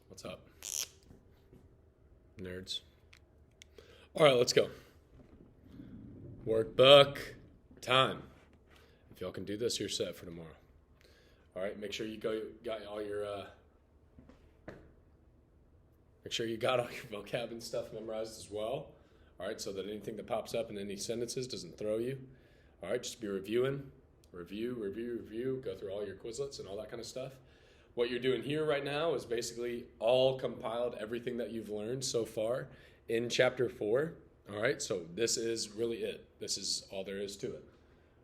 What's up, nerds? All right, let's go. Workbook time. If y'all can do this, you're set for tomorrow. All right, make sure you got all your vocab and stuff memorized as well. All right, so that anything that pops up in any sentences doesn't throw you. All right, just be reviewing, review, go through all your Quizlets and all that kind of stuff. What you're doing here right now is basically all compiled everything that you've learned so far in chapter 4. All right, so this is really it. This is all there is to it.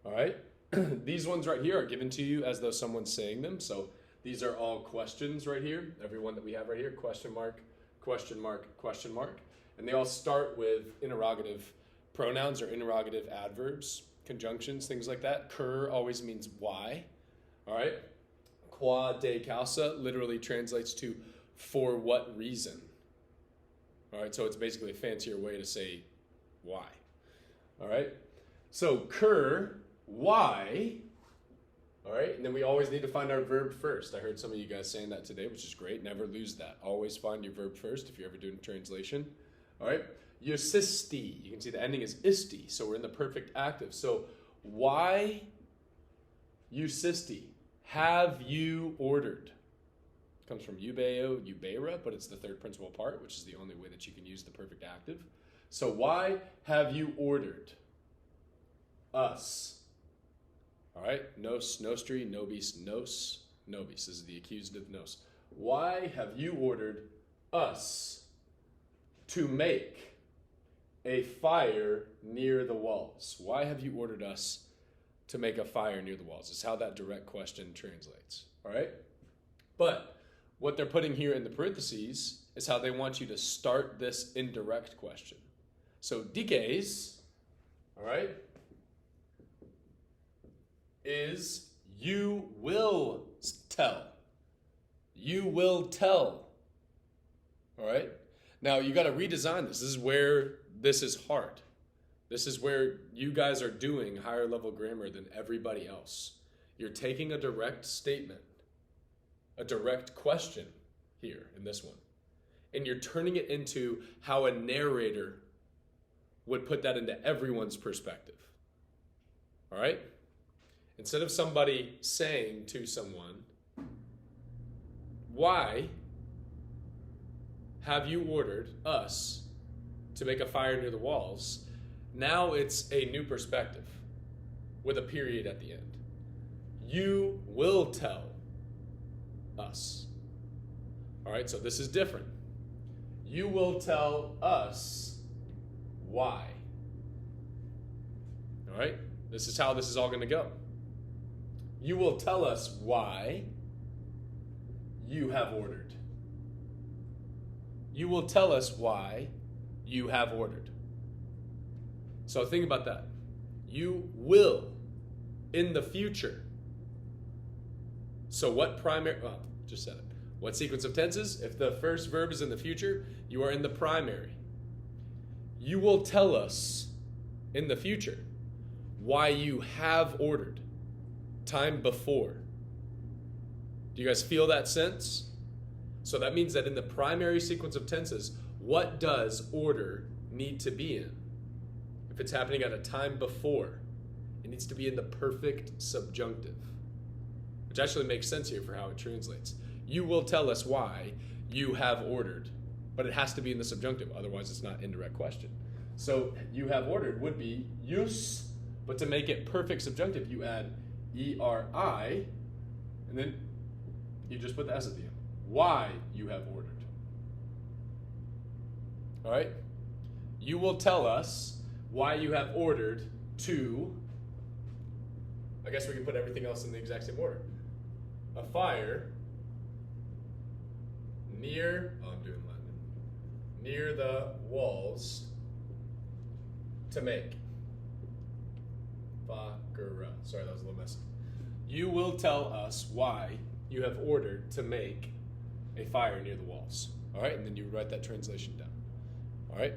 All right, these ones right here are given to you as though someone's saying them. So these are all questions right here. Every one that we have right here, question mark, question mark, question mark. And they all start with interrogative pronouns or interrogative adverbs, conjunctions, things like that. Cur always means why. All right. Qua de causa literally translates to for what reason. All right. So it's basically a fancier way to say why. All right. So cur, why. All right. And then we always need to find our verb first. I heard some of you guys saying that today, which is great. Never lose that. Always find your verb first if you're ever doing translation. All right. Eusisti. You can see the ending is isti. So we're in the perfect active. So why eusisti? Have you ordered? It comes from eubeo, eubera, but it's the third principal part, which is the only way that you can use the perfect active. So why have you ordered us? All right. Nos, nostri, nobis, nos, nobis. This is the accusative nos. Why have you ordered us to make a fire near the walls? Why have you ordered us to make a fire near the walls? Is how that direct question translates. All right? But what they're putting here in the parentheses is how they want you to start this indirect question. So dikes, all right, is you will tell. You will tell. All right? Now, you got to redesign this. This is where this is hard. This is where you guys are doing higher level grammar than everybody else. You're taking a direct statement, a direct question here in this one, and you're turning it into how a narrator would put that into everyone's perspective. All right? Instead of somebody saying to someone, why have you ordered us to make a fire near the walls? Now it's a new perspective with a period at the end. You will tell us. All right, so this is different. You will tell us why. All right, this is how this is all going to go. You will tell us why you have ordered. You will tell us why you have ordered. So think about that. You will in the future. So what just said it. What sequence of tenses? If the first verb is in the future, you are in the primary. You will tell us in the future why you have ordered time before. Do you guys feel that sense? So that means that in the primary sequence of tenses, what does order need to be in? If it's happening at a time before, it needs to be in the perfect subjunctive, which actually makes sense here for how it translates. You will tell us why you have ordered, but it has to be in the subjunctive, otherwise it's not indirect question. So you have ordered would be use, but to make it perfect subjunctive, you add eri, and then you just put the s at the end. Why you have ordered. All right? You will tell us why you have ordered to, I guess we can put everything else in the exact same order. A fire near, I'm doing Latin, near the walls to make. Fakura. Sorry, that was a little messy. You will tell us why you have ordered to make a fire near the walls. All right, and then you write that translation down. All right,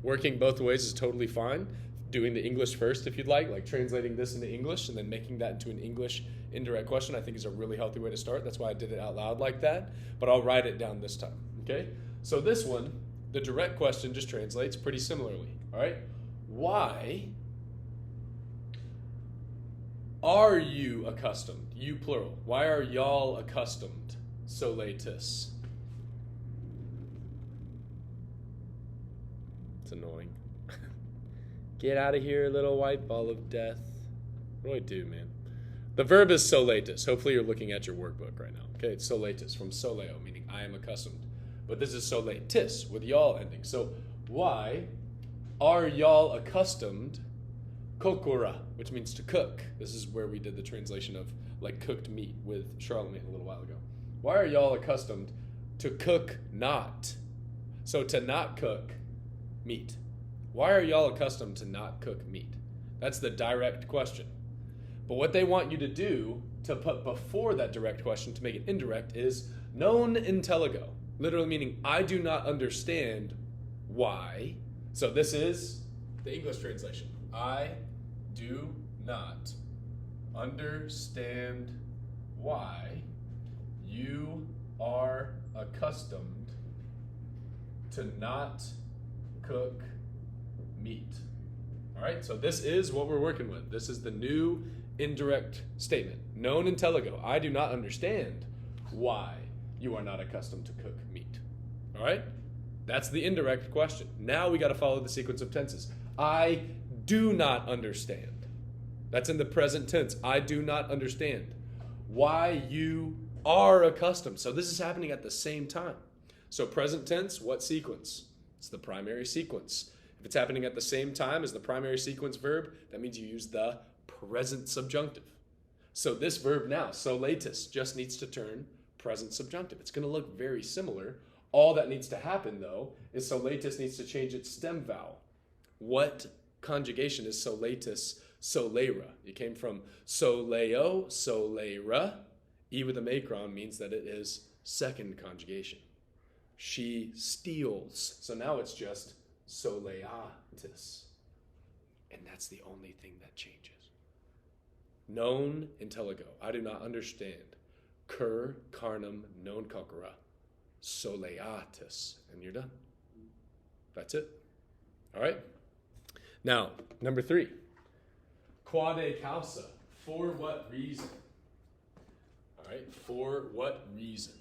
working both ways is totally fine. doing the English first if you'd like translating this into English and then making that into an English indirect question, I think is a really healthy way to start. That's why I did it out loud like that, but I'll write it down this time, okay? So this one, the direct question just translates pretty similarly, all right? Why are you accustomed? You plural. Why are y'all accustomed? Soletis. It's annoying. Get out of here, little white ball of death. What do I do, man? The verb is soletis. Hopefully you're looking at your workbook right now. Okay, it's soletis from soleo, meaning I am accustomed. But this is soletis with y'all ending. So why are y'all accustomed kokora, which means to cook? This is where we did the translation of like cooked meat with Charlemagne a little while ago. Why are y'all accustomed to cook not? So to not cook meat. Why are y'all accustomed to not cook meat? That's the direct question. But what they want you to do to put before that direct question to make it indirect is non intelligo, literally meaning I do not understand why. So this is the English translation. I do not understand why you are accustomed to not cook meat. All right, so this is what we're working with. This is the new indirect statement. Non intelligo. I do not understand why you are not accustomed to cook meat. All right? That's the indirect question. Now we got to follow the sequence of tenses. I do not understand. That's in the present tense. I do not understand why you are accustomed. So this is happening at the same time. So present tense, what sequence? It's the primary sequence. If it's happening at the same time as the primary sequence verb, that means you use the present subjunctive. So this verb now, soletis, just needs to turn present subjunctive. It's going to look very similar. All that needs to happen, though, is soletis needs to change its stem vowel. What conjugation is soletis, solera? It came from soleo, solera. E with a macron means that it is second conjugation. She steals. So now it's just soleatis. And that's the only thing that changes. Non intelligo. I do not understand. Cur carnum non calcara. Soleatis. And you're done. That's it. All right? Now, number 3. Quade causa. For what reason? All right? For what reason?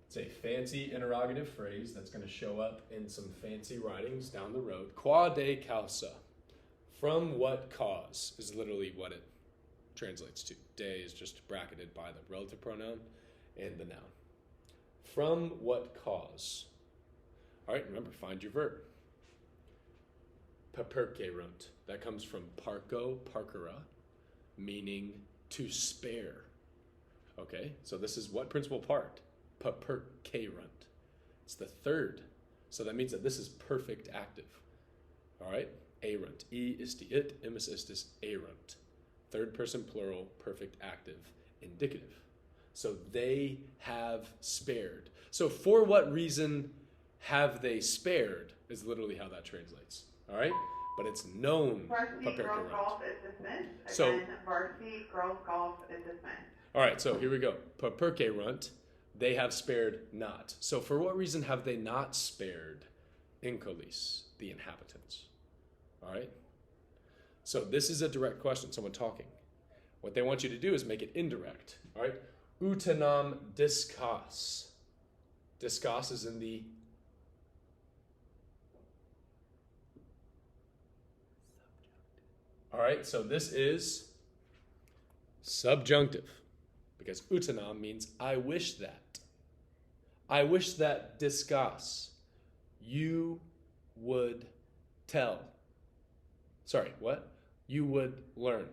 It's a fancy interrogative phrase that's going to show up in some fancy writings down the road. Quade causa. From what cause is literally what it translates to. De is just bracketed by the relative pronoun and the noun. From what cause? All right, remember, find your verb. Papercerunt. That comes from parco, parcera, meaning to spare. Okay, so this is what principal part? Papercerunt. It's the third. So that means that this is perfect active. All right, erunt. E isti it, imus istis erunt. Third person plural, perfect active, indicative. So they have spared. So for what reason have they spared is literally how that translates. All right? But it's known. Varsity girls golf is dismissed. So, again, varsity girls golf is dismissed. All right, so here we go. Papercerunt, they have spared not. So for what reason have they not spared incolis, the inhabitants? All right? So this is a direct question, someone talking. What they want you to do is make it indirect. All right? Utanam discas. Discas is in the all right, so this is subjunctive because utanam means I wish that. I wish that discuss. You would tell. Sorry, what? You would learn.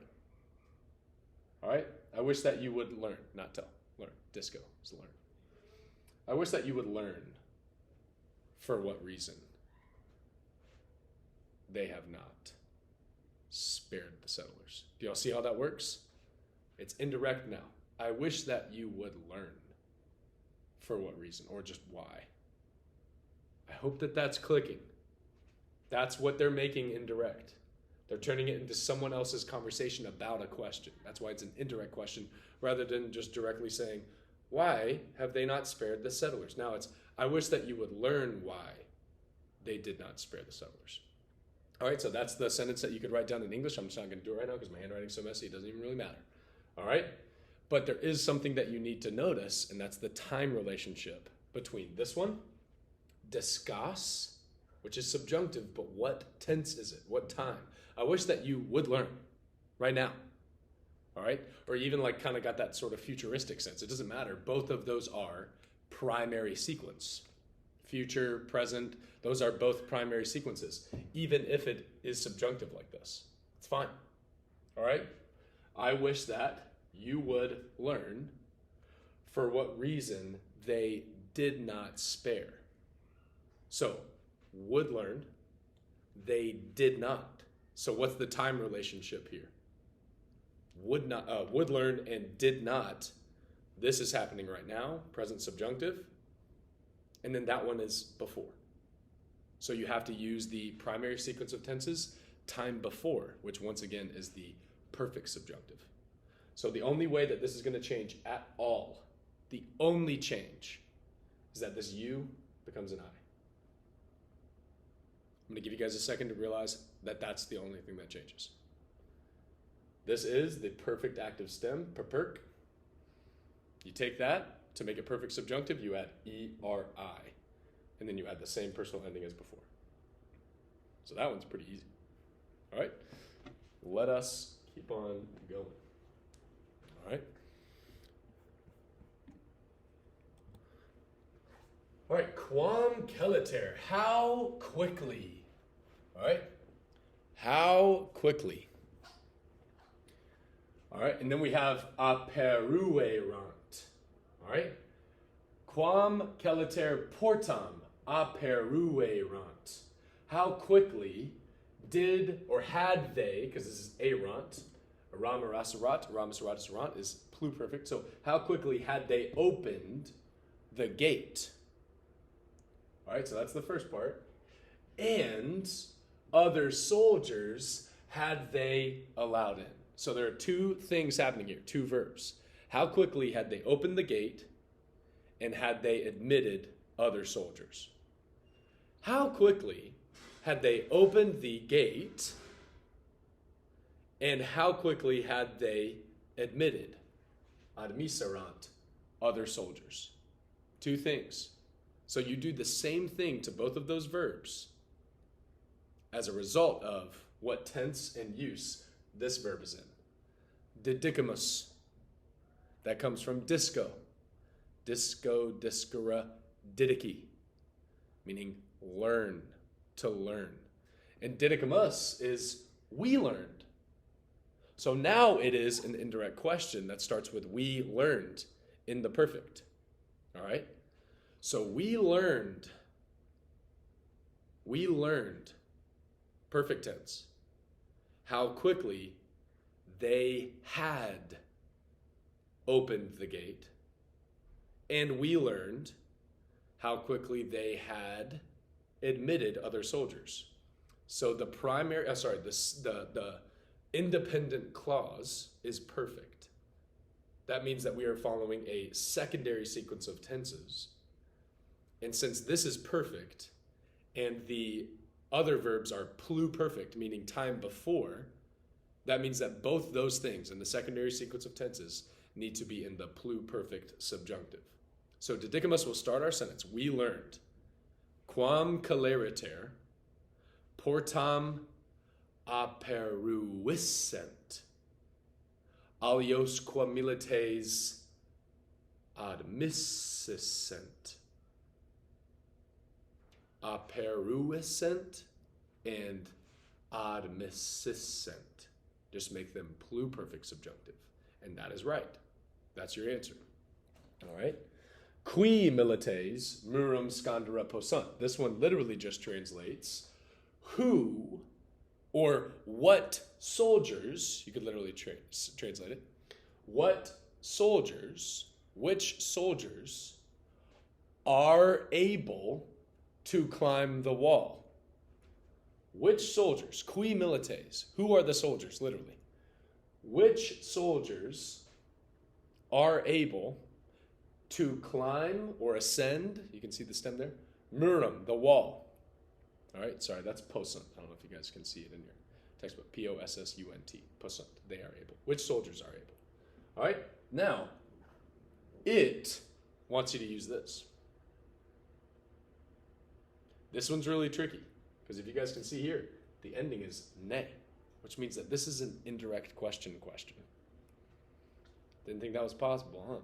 All right? I wish that you would learn, not tell. Learn. Disco is learn. I wish that you would learn. For what reason? They have not spared the settlers. Do y'all see how that works? It's indirect now. I wish that you would learn. For what reason? Or just why? I hope that that's clicking. That's what they're making indirect. They're turning it into someone else's conversation about a question. That's why it's an indirect question rather than just directly saying, why have they not spared the settlers? Now it's, I wish that you would learn why they did not spare the settlers. All right, so that's the sentence that you could write down in English. I'm just not going to do it right now because my handwriting's so messy, it doesn't even really matter. All right, but there is something that you need to notice, and that's the time relationship between this one, discuss, which is subjunctive, but what tense is it? What time? I wish that you would learn right now. All right, or even like kind of got that sort of futuristic sense. It doesn't matter. Both of those are primary sequence. Future, present, those are both primary sequences, even if it is subjunctive like this. It's fine. All right? I wish that you would learn for what reason they did not spare. So, would learn, they did not. So what's the time relationship here? Would learn and did not. This is happening right now, present subjunctive. And then that one is before. So you have to use the primary sequence of tenses, time before, which once again is the perfect subjunctive. So the only way that this is going to change at all, the only change, is that this you becomes an I. I'm going to give you guys a second to realize that that's the only thing that changes. This is the perfect active stem, perperk. You take that, to make it perfect subjunctive, you add E-R-I. And then you add the same personal ending as before. So that one's pretty easy. All right? Let us keep on going. All right? All right, quam celiter, how quickly? All right? How quickly? All right, and then we have aperuerant. All right? Quam celiter portam aperuerant. How quickly did or had they, because this is erant, aramarasarat is pluperfect, so how quickly had they opened the gate? All right, so that's the first part. And other soldiers had they allowed in. So there are two things happening here, two verbs. How quickly had they opened the gate and had they admitted other soldiers? How quickly had they opened the gate and how quickly had they admitted, admisserant, other soldiers? Two things. So you do the same thing to both of those verbs as a result of what tense and use this verb is in. Didicamus. That comes from disco. Disco, discora, didiki, meaning learn, to learn. And didicamus is we learned. So now it is an indirect question that starts with we learned in the perfect. All right? So we learned, perfect tense, how quickly they had opened the gate, and we learned how quickly they had admitted other soldiers. So the the independent clause is perfect. That means that we are following a secondary sequence of tenses. And since this is perfect and the other verbs are pluperfect, meaning time before, that means that both those things in the secondary sequence of tenses need to be in the pluperfect subjunctive. So didicamus will start our sentence. We learned. Quam celeriter portam aperuissent alios qua milites admississent. Aperuissent and admississent. Just make them pluperfect subjunctive. And that is right. That's your answer. All right? Qui milites murum scandera possunt. This one literally just translates who or what soldiers, you could literally translate it, what soldiers, which soldiers are able to climb the wall. Which soldiers, qui milites, who are the soldiers, literally? Which soldiers are able to climb or ascend, you can see the stem there, murum, the wall. All right, sorry, that's possunt. I don't know if you guys can see it in your textbook. Possunt, possunt, they are able. Which soldiers are able? All right, now, it wants you to use this. This one's really tricky, because if you guys can see here, the ending is ne, which means that this is an indirect question. Didn't think that was possible, huh?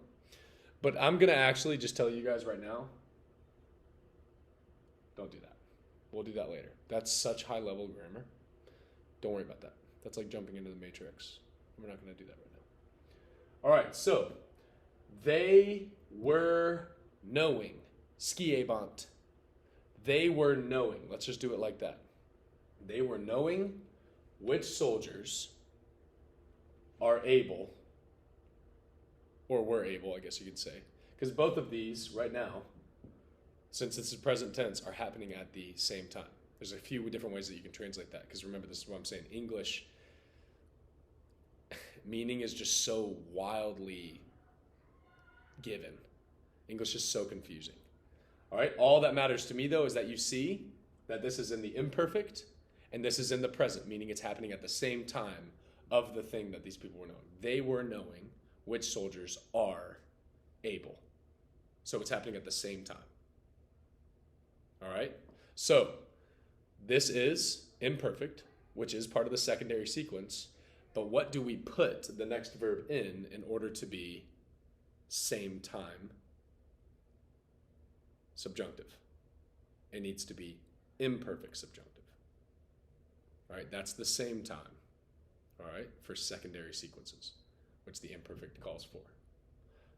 But I'm going to actually just tell you guys right now, don't do that. We'll do that later. That's such high-level grammar. Don't worry about that. That's like jumping into the matrix. We're not going to do that right now. All right, so they were knowing. Skiebant. They were knowing. Let's just do it like that. They were knowing which soldiers are able, or were able, I guess you could say. Because both of these, right now, since this is present tense, are happening at the same time. There's a few different ways that you can translate that. Because remember, this is what I'm saying. English meaning is just so wildly given. English is so confusing. All right, all that matters to me, though, is that you see that this is in the imperfect and this is in the present, meaning it's happening at the same time of the thing that these people were knowing. They were knowing which soldiers are able. So it's happening at the same time. All right, so this is imperfect, which is part of the secondary sequence. But what do we put the next verb in order to be same time subjunctive? It needs to be imperfect subjunctive. All right, that's the same time, all right, for secondary sequences, which the imperfect calls for.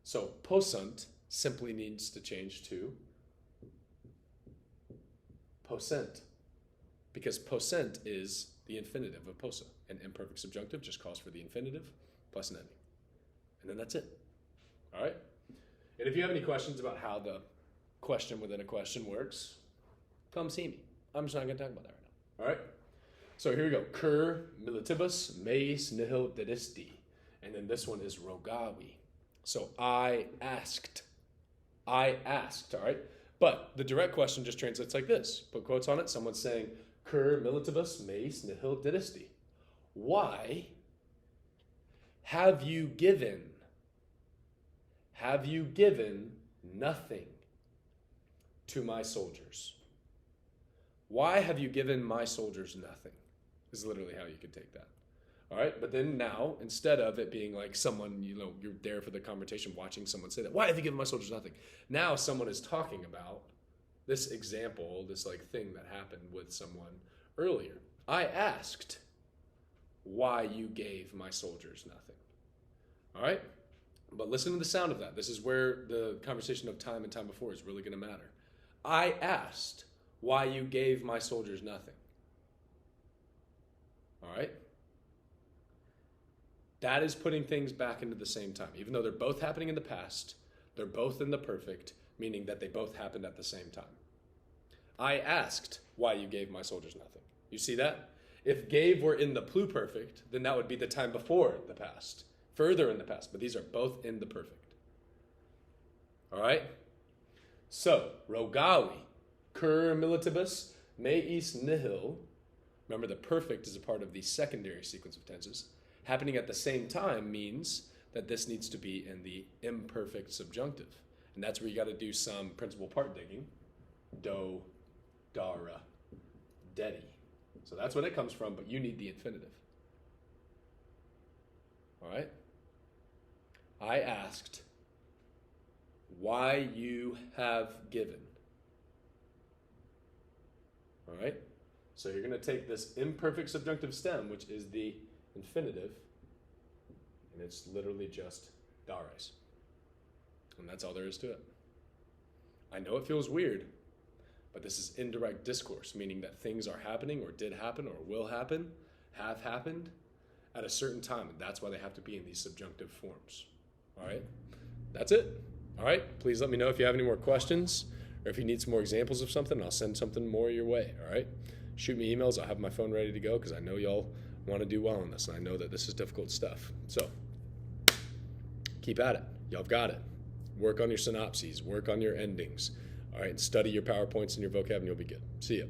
So possunt simply needs to change to possent, because possent is the infinitive of possa. An imperfect subjunctive just calls for the infinitive plus an ending. And then that's it. All right? And if you have any questions about how the question within a question works, come see me. I'm just not going to talk about that right now. All right? So here we go. Cur militibus meis nihil dedisti. And then this one is rogavi. So I asked. I asked, all right? But the direct question just translates like this. Put quotes on it. Someone's saying, Cur militibus meis nihil dedisti. Why have you given nothing to my soldiers? Why have you given my soldiers nothing? Is literally how you could take that. All right, but then now, instead of it being like someone, you're there for the conversation watching someone say that, why have you given my soldiers nothing? Now someone is talking about this example, this like thing that happened with someone earlier. I asked why you gave my soldiers nothing. All right? But listen to the sound of that. This is where the conversation of time and time before is really going to matter. I asked why you gave my soldiers nothing. All right? That is putting things back into the same time. Even though they're both happening in the past, they're both in the perfect, meaning that they both happened at the same time. I asked why you gave my soldiers nothing. You see that? If gave were in the pluperfect, then that would be the time before the past, further in the past, but these are both in the perfect. All right? So, rogavi, cur militibus, meis nihil. Remember, the perfect is a part of the secondary sequence of tenses. Happening at the same time means that this needs to be in the imperfect subjunctive. And that's where you got to do some principal part digging. Do, dara, dedi. So that's what it comes from, but you need the infinitive. All right? I asked why you have given. All right? So you're going to take this imperfect subjunctive stem, which is the infinitive, and it's literally just dares. And that's all there is to it. I know it feels weird, but this is indirect discourse, meaning that things are happening or did happen or will happen, have happened at a certain time, and that's why they have to be in these subjunctive forms. All right? That's it. All right? Please let me know if you have any more questions or if you need some more examples of something. I'll send something more your way. All right? shoot me emails. I'll have my phone ready to go because I know y'all want to do well on this, and I know that this is difficult stuff. So keep at it. Y'all have got it. Work on your synopses. Work on your endings. All right, and study your PowerPoints and your vocab, and you'll be good. See ya.